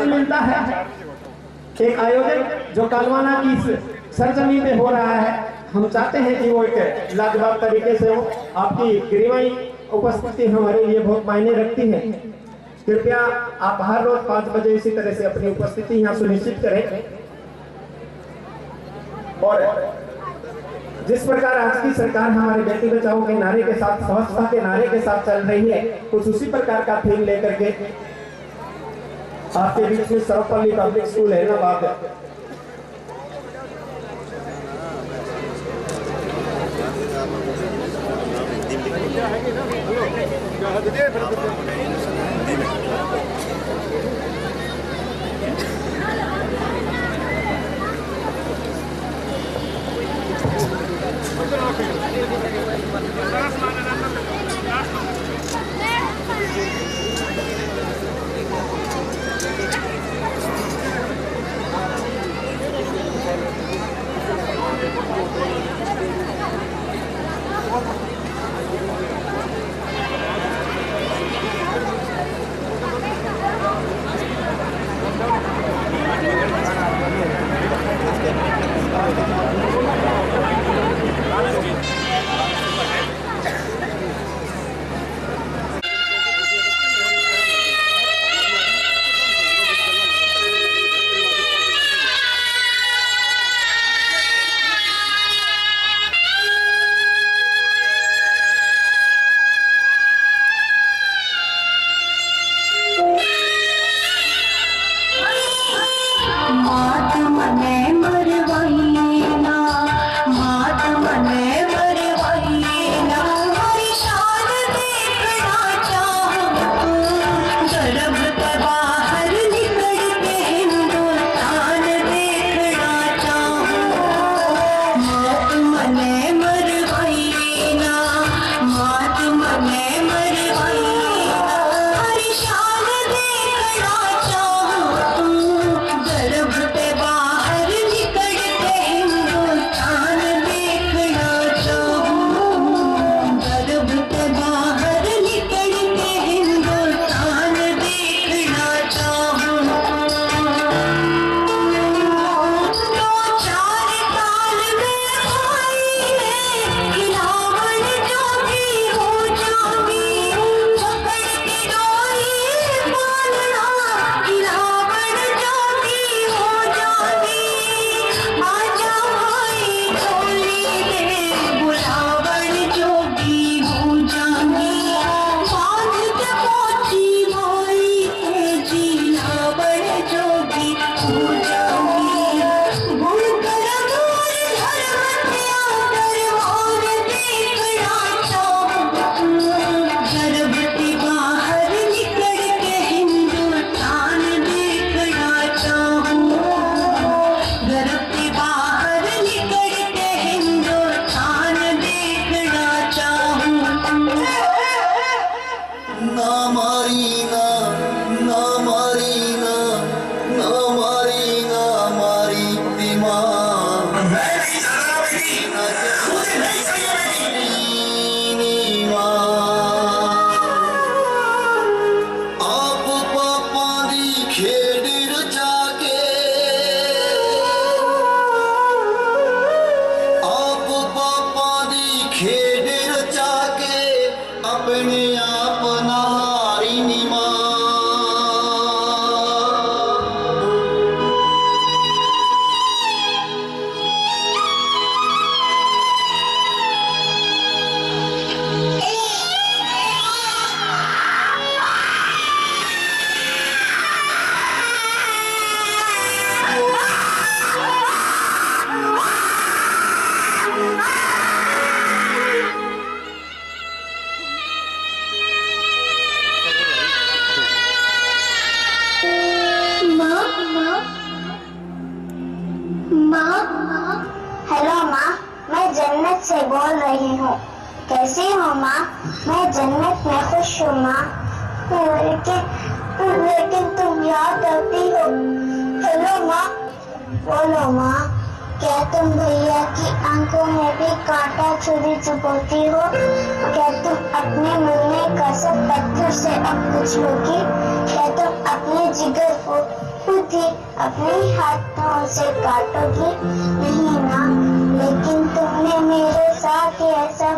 मिलता है। एक आयोजन जो कालवाना की सरजमी पे हो रहा है, हम चाहते हैं कि वो एक लाजवाब तरीके से हो। आपकी गरिमाई उपस्थिति हमारे लिए बहुत मायने रखती है। कृपया आप हर रोज 5 बजे इसी तरह से अपनी उपस्थिति यहाँ सुनिश्चित करें। और जिस प्रकार आज की सरकार हमारे बेटी बचाओ के नारे के साथ, स्वच्छता के नारे के साथ चल रही है, कुछ उसी प्रकार का थीम लेकर के आपके बीच में सर्वपल्ली पब्लिक स्कूल हैदराबाद जन्नत से बोल रही हूँ। कैसी हो माँ? मैं जन्नत में खुश हूँ माँ, लेकिन तुम याद आती हो। हेलो माँ, बोलो माँ, क्या तुम भैया की आंखों में भी कांटा छुरी चुभती हो? क्या तुम अपने मन में कसम पत्थर से अब कुछ होगी? क्या तुम अपने जिगर को थी अपने हाथों से काटोगी नहीं ना, लेकिन तुमने मेरे साथ ही ऐसा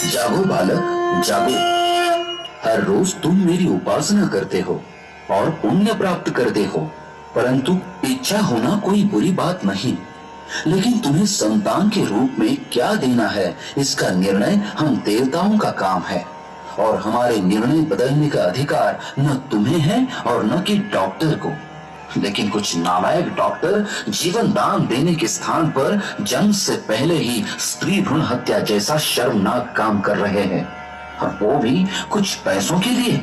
जागो बालक जागो। हर रोज तुम मेरी उपासना करते हो और पुण्य प्राप्त करते हो, परंतु इच्छा होना कोई बुरी बात नहीं, लेकिन तुम्हें संतान के रूप में क्या देना है इसका निर्णय हम देवताओं का काम है, और हमारे निर्णय बदलने का अधिकार न तुम्हें है और न कि डॉक्टर को। लेकिन कुछ नालायक डॉक्टर जीवन दान देने के स्थान पर जन्म से पहले ही स्त्री भ्रूण हत्या जैसा शर्मनाक काम कर रहे हैं, और वो भी कुछ पैसों के लिए।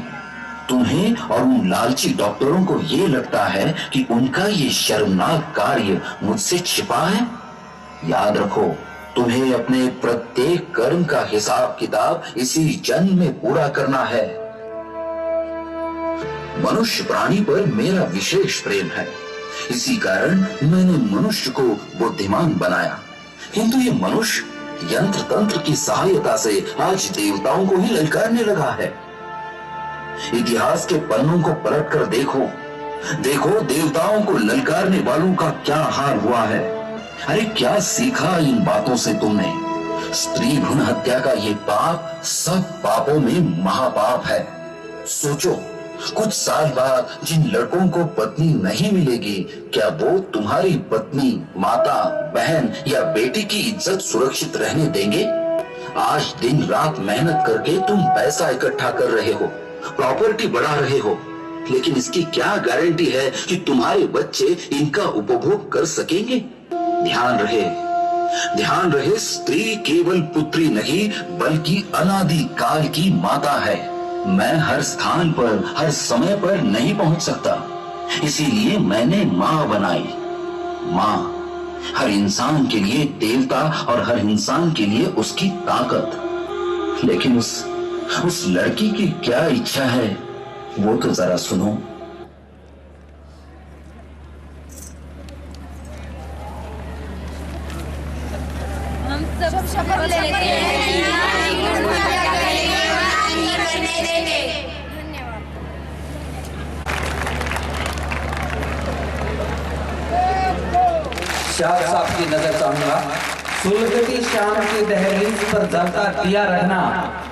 तुम्हें और उन लालची डॉक्टरों को ये लगता है कि उनका ये शर्मनाक कार्य मुझसे छिपा है? याद रखो, तुम्हें अपने प्रत्येक कर्म का हिसाब किताब इसी जन्म में पूरा करना है। मनुष्य प्राणी पर मेरा विशेष प्रेम है, इसी कारण मैंने मनुष्य को बुद्धिमान बनाया, किंतु ये मनुष्य यंत्र तंत्र की सहायता से आज देवताओं को ही ललकारने लगा है। इतिहास के पन्नों को पलट कर देखो, देखो देवताओं को ललकारने वालों का क्या हाल हुआ है। अरे क्या सीखा इन बातों से तुमने? स्त्री भ्रूण हत्या का ये पाप सब पापों में महापाप है। सोचो, कुछ साल बाद जिन लड़कों को पत्नी नहीं मिलेगी, क्या वो तुम्हारी पत्नी, माता, बहन या बेटी की इज्जत सुरक्षित रहने देंगे? आज दिन रात मेहनत करके तुम पैसा इकट्ठा कर रहे हो, प्रॉपर्टी बढ़ा रहे हो, लेकिन इसकी क्या गारंटी है कि तुम्हारे बच्चे इनका उपभोग कर सकेंगे? ध्यान रहे, स्त्री केवल पुत्री नहीं बल्कि अनादि काल की माता है। मैं हर स्थान पर हर समय पर नहीं पहुंच सकता, इसीलिए मैंने माँ बनाई। माँ हर इंसान के लिए देवता और हर इंसान के लिए उसकी ताकत। लेकिन उस लड़की की क्या इच्छा है वो तो जरा सुनो। हम सब शपथ लेते हैं। शाह साहब की नजर चाहूंगा। सुलगती शाम की दहलीज पर जलता दिया रखना,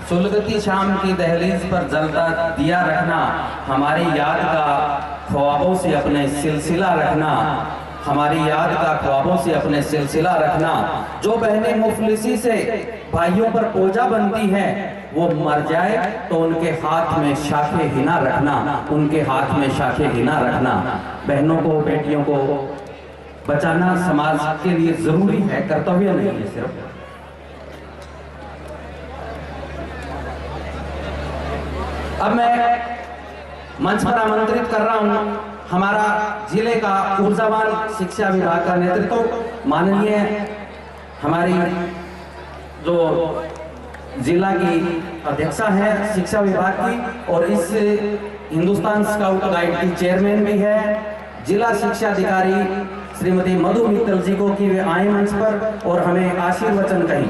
सुलगती शाम की दहलीज पर जलता दिया रखना, हमारी याद का ख्वाबों से अपने सिलसिला रखना, हमारी याद का ख्वाबों से अपने सिलसिला रखना। जो बहनें मुफलिसी से भाइयों पर बोझा बनती हैं, वो मर जाए तो उनके हाथ में शाखे हिना रखना, उनके हाथ में शाखे हिना रखना। बहनों को, बेटियों को बचाना समाज के लिए जरूरी है, कर्तव्य नहीं है सिर्फ। अब मैं मंच पर आमंत्रित कर रहा हूं हमारा जिले का ऊर्जावान शिक्षा विभाग का नेतृत्व, माननीय हमारी जो जिला की अध्यक्षा है शिक्षा विभाग की और इस हिंदुस्तान स्काउट गाइड की चेयरमैन भी है, जिला शिक्षा अधिकारी श्रीमती मधु मित्तल जी को कि वे आए मंच पर और हमें आशीर्वचन कहें।